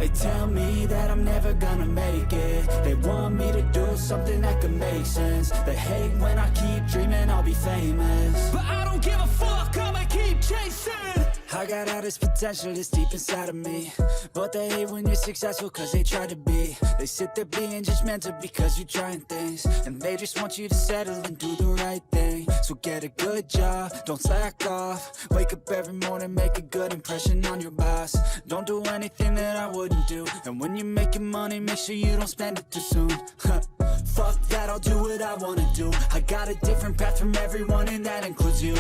They tell me that I'm never gonna make it. They want me to do something that could make sense. They hate when I keep dreaming I'll be famous, but I don't give a fuck, I'ma keep chasing. I got all this potential that's deep inside of me, but they hate when you're successful cause they try to be. They sit there being judgmental because you're trying things, and they just want you to settle and do the right thing. So get a good job, don't slack off. Wake up every morning, make a good impression on your boss. Don't do anything that I wouldn't do, and when you're making money, make sure you don't spend it too soon. Fuck that, I'll do what I wanna do. I got a different path from everyone, and that includes you.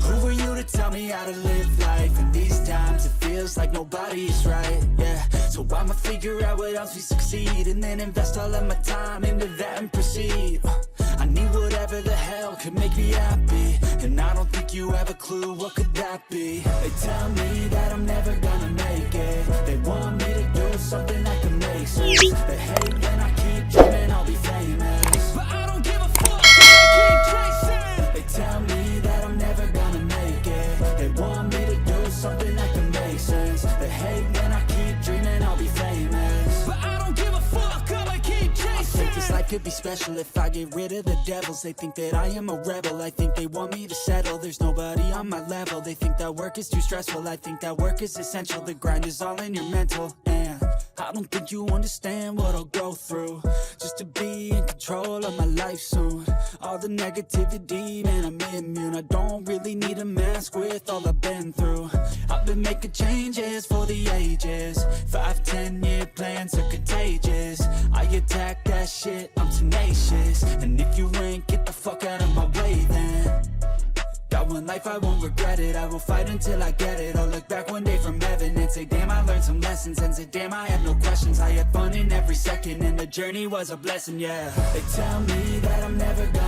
Who are you to tell me how to live life? In these times it feels like nobody is right, yeah. So I'ma figure out what else we succeed, and then invest all of my time into that and proceed. I need whatever the hell could make me happy, and I don't think you have a clue what could that be. They tell me that I'm never gonna make it. They want me to do something that can make sense. They hate when I keep dreaming I'll be famous, but I don't give a fuck, I keep chasing. They tell me that I'm never gonna make it. They want me to do something that can make sense. They hate when I keep dreaming I'll be famous, but I don't give a fuck, I'ma keep chasing. I think this life could be special if I get rid of the devils. They think that I am a rebel, I think they want me to settle. There's nobody on my level. They think that work is too stressful, I think that work is essential. The grind is all in your mental, and I don't think you understand what I'll go through just to be in control of my life soon. all the negativity, man, I'm immune. I don't really need a mask with all I've been through. I've been making changes for the ages. 5-10 year plans are contagious. I attack that shit, I'm tenacious. And if you ain't, get the fuck out of my way then. Got one life, I won't regret it. I will fight until I get it. I'll look back one day from heaven and say, damn, I learned some lessons. And say, damn, I had no questions. I had fun in every second, and the journey was a blessing, yeah. They tell me that I'm never gonna